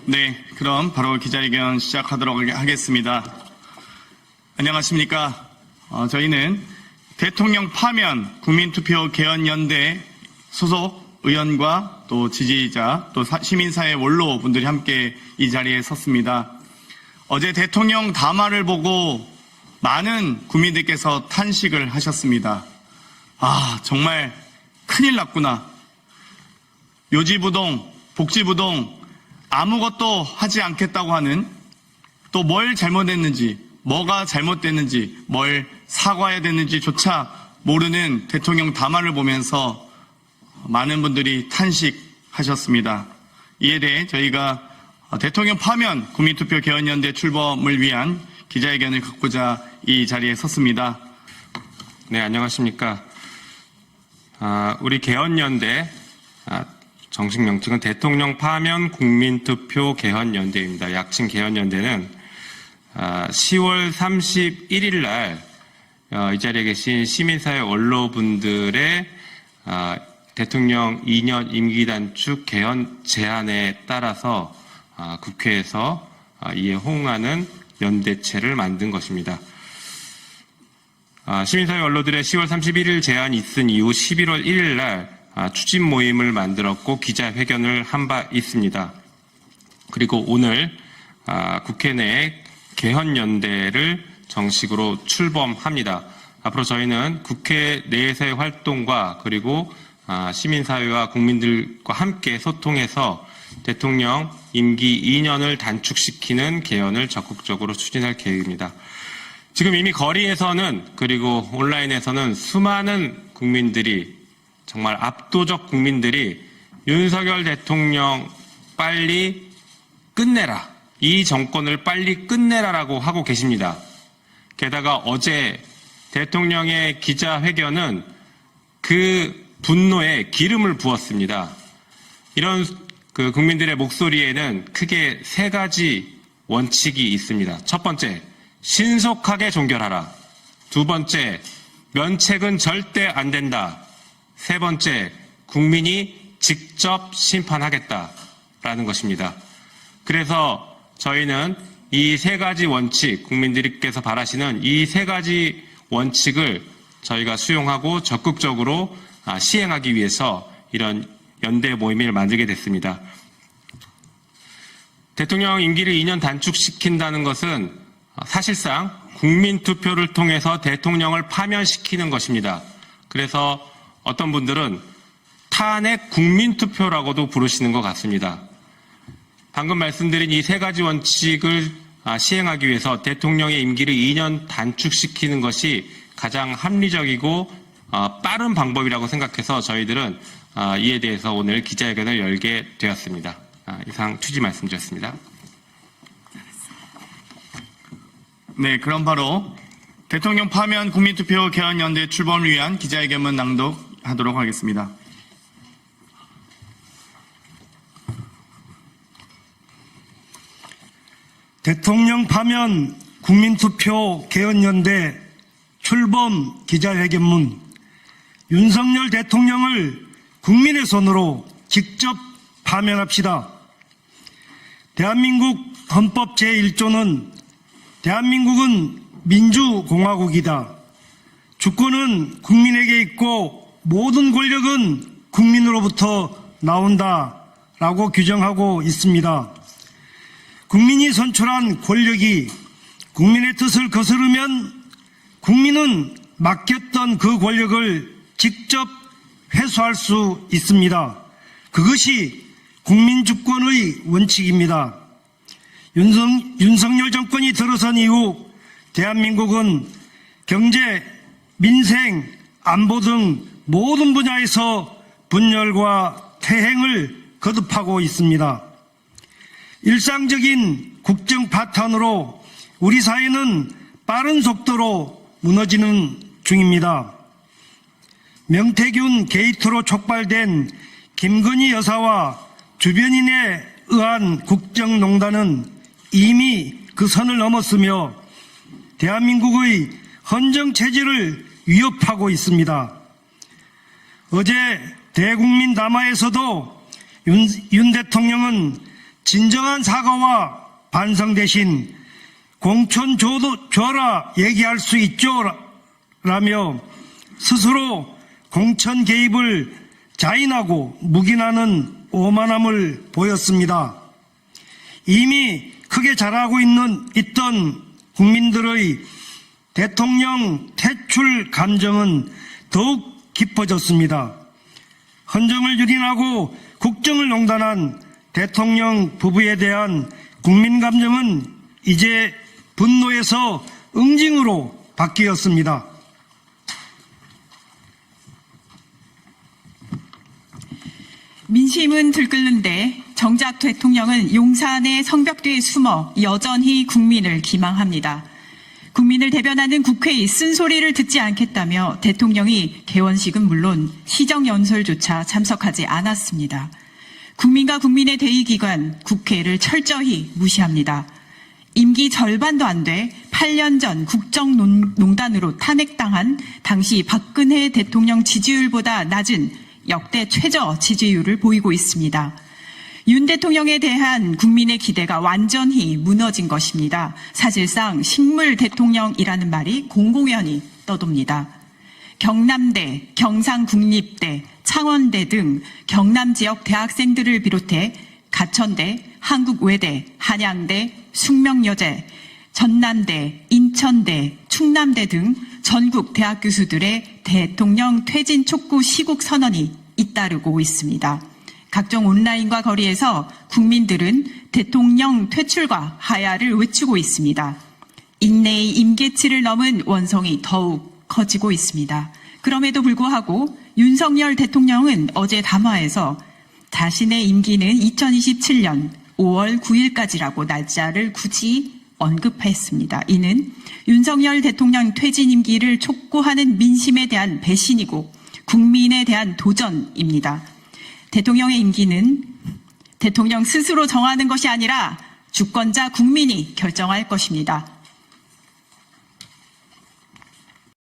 네, 그럼 바로 기자회견 시작하도록 하겠습니다. 안녕하십니까. 저희는 대통령 파면 국민투표 개헌연대 소속 의원과 또 지지자 또 시민사회 원로분들이 함께 이 자리에 섰습니다. 어제 대통령 담화를 보고 많은 국민들께서 탄식을 하셨습니다. 정말 큰일 났구나. 요지부동, 복지부동 아무것도 하지 않겠다고 하는, 또 뭘 잘못했는지, 뭐가 잘못됐는지, 뭘 사과해야 되는지조차 모르는 대통령 담화를 보면서 많은 분들이 탄식하셨습니다. 이에 대해 저희가 대통령 파면 국민투표 개헌연대 출범을 위한 기자회견을 갖고자 이 자리에 섰습니다. 네, 안녕하십니까. 우리 개헌연대 정식 명칭은 대통령 파면 국민투표 개헌연대입니다. 약칭 개헌연대는 10월 31일 날 이 자리에 계신 시민사회 원로분들의 대통령 2년 임기 단축 개헌 제안에 따라서 국회에서 이에 호응하는 연대체를 만든 것입니다. 시민사회 원로들의 10월 31일 제안이 있은 이후 11월 1일 날 추진 모임을 만들었고 기자회견을 한 바 있습니다. 그리고 오늘 국회 내에 개헌연대를 정식으로 출범합니다. 앞으로 저희는 국회 내에서의 활동과 그리고 시민사회와 국민들과 함께 소통해서 대통령 임기 2년을 단축시키는 개헌을 적극적으로 추진할 계획입니다. 지금 이미 거리에서는 그리고 온라인에서는 수많은 국민들이, 정말 압도적 국민들이 윤석열 대통령 빨리 끝내라, 이 정권을 빨리 끝내라라고 하고 계십니다. 게다가 어제 대통령의 기자회견은 그 분노에 기름을 부었습니다. 이런 국민들의 목소리에는 크게 세 가지 원칙이 있습니다. 첫 번째, 신속하게 종결하라. 두 번째, 면책은 절대 안 된다. 세 번째, 국민이 직접 심판하겠다라는 것입니다. 그래서 저희는 이 세 가지 원칙, 국민들께서 바라시는 이 세 가지 원칙을 저희가 수용하고 적극적으로 시행하기 위해서 이런 연대 모임을 만들게 됐습니다. 대통령 임기를 2년 단축시킨다는 것은 사실상 국민투표를 통해서 대통령을 파면시키는 것입니다. 그래서 어떤 분들은 탄핵 국민투표라고도 부르시는 것 같습니다. 방금 말씀드린 이 세 가지 원칙을 시행하기 위해서 대통령의 임기를 2년 단축시키는 것이 가장 합리적이고 빠른 방법이라고 생각해서 저희들은 이에 대해서 오늘 기자회견을 열게 되었습니다. 이상 취지 말씀드렸습니다. 네, 그럼 바로 대통령 파면 국민투표 개헌연대 출범을 위한 기자회견문 낭독하도록 하겠습니다. 대통령 파면 국민투표 개헌연대 출범 기자회견문. 윤석열 대통령을 국민의 손으로 직접 파면합시다. 대한민국 헌법 제1조는 대한민국은 민주공화국이다. 주권은 국민에게 있고 모든 권력은 국민으로부터 나온다라고 규정하고 있습니다. 국민이 선출한 권력이 국민의 뜻을 거스르면 국민은 맡겼던 그 권력을 직접 회수할 수 있습니다. 그것이 국민주권의 원칙입니다. 윤석열 정권이 들어선 이후 대한민국은 경제, 민생, 안보 등 모든 분야에서 분열과 퇴행을 거듭하고 있습니다. 일상적인 국정 파탄으로 우리 사회는 빠른 속도로 무너지는 중입니다. 명태균 게이트로 촉발된 김건희 여사와 주변인에 의한 국정농단은 이미 그 선을 넘었으며 대한민국의 헌정체제를 위협하고 있습니다. 어제 대국민 담화에서도 윤 대통령은 진정한 사과와 반성 대신 공천 줘라 얘기할 수 있죠 라며 스스로 공천 개입을 자인하고 묵인하는 오만함을 보였습니다. 이미 크게 자라고 있던 국민들의 대통령 퇴출 감정은 더욱 깊어졌습니다. 헌정을 유린하고 국정을 농단한 대통령 부부에 대한 국민 감정은 이제 분노에서 응징으로 바뀌었습니다. 민심은 들끓는데 정작 대통령은 용산의 성벽 뒤에 숨어 여전히 국민을 기망합니다. 국민을 대변하는 국회의 쓴소리를 듣지 않겠다며 대통령이 개원식은 물론 시정연설조차 참석하지 않았습니다. 국민과 국민의 대의기관 국회를 철저히 무시합니다. 임기 절반도 안 돼 8년 전 국정농단으로 탄핵당한 당시 박근혜 대통령 지지율보다 낮은 역대 최저 지지율을 보이고 있습니다. 윤 대통령에 대한 국민의 기대가 완전히 무너진 것입니다. 사실상 식물 대통령이라는 말이 공공연히 떠돕니다. 경남대, 경상국립대, 창원대 등 경남 지역 대학생들을 비롯해 가천대, 한국외대, 한양대, 숙명여대, 전남대, 인천대, 충남대 등 전국 대학 교수들의 대통령 퇴진 촉구 시국 선언이 잇따르고 있습니다. 각종 온라인과 거리에서 국민들은 대통령 퇴출과 하야를 외치고 있습니다. 인내의 임계치를 넘은 원성이 더욱 커지고 있습니다. 그럼에도 불구하고 윤석열 대통령은 어제 담화에서 자신의 임기는 2027년 5월 9일까지라고 날짜를 굳이 언급했습니다. 이는 윤석열 대통령 퇴진 임기를 촉구하는 민심에 대한 배신이고 국민에 대한 도전입니다. 대통령의 임기는 대통령 스스로 정하는 것이 아니라 주권자 국민이 결정할 것입니다.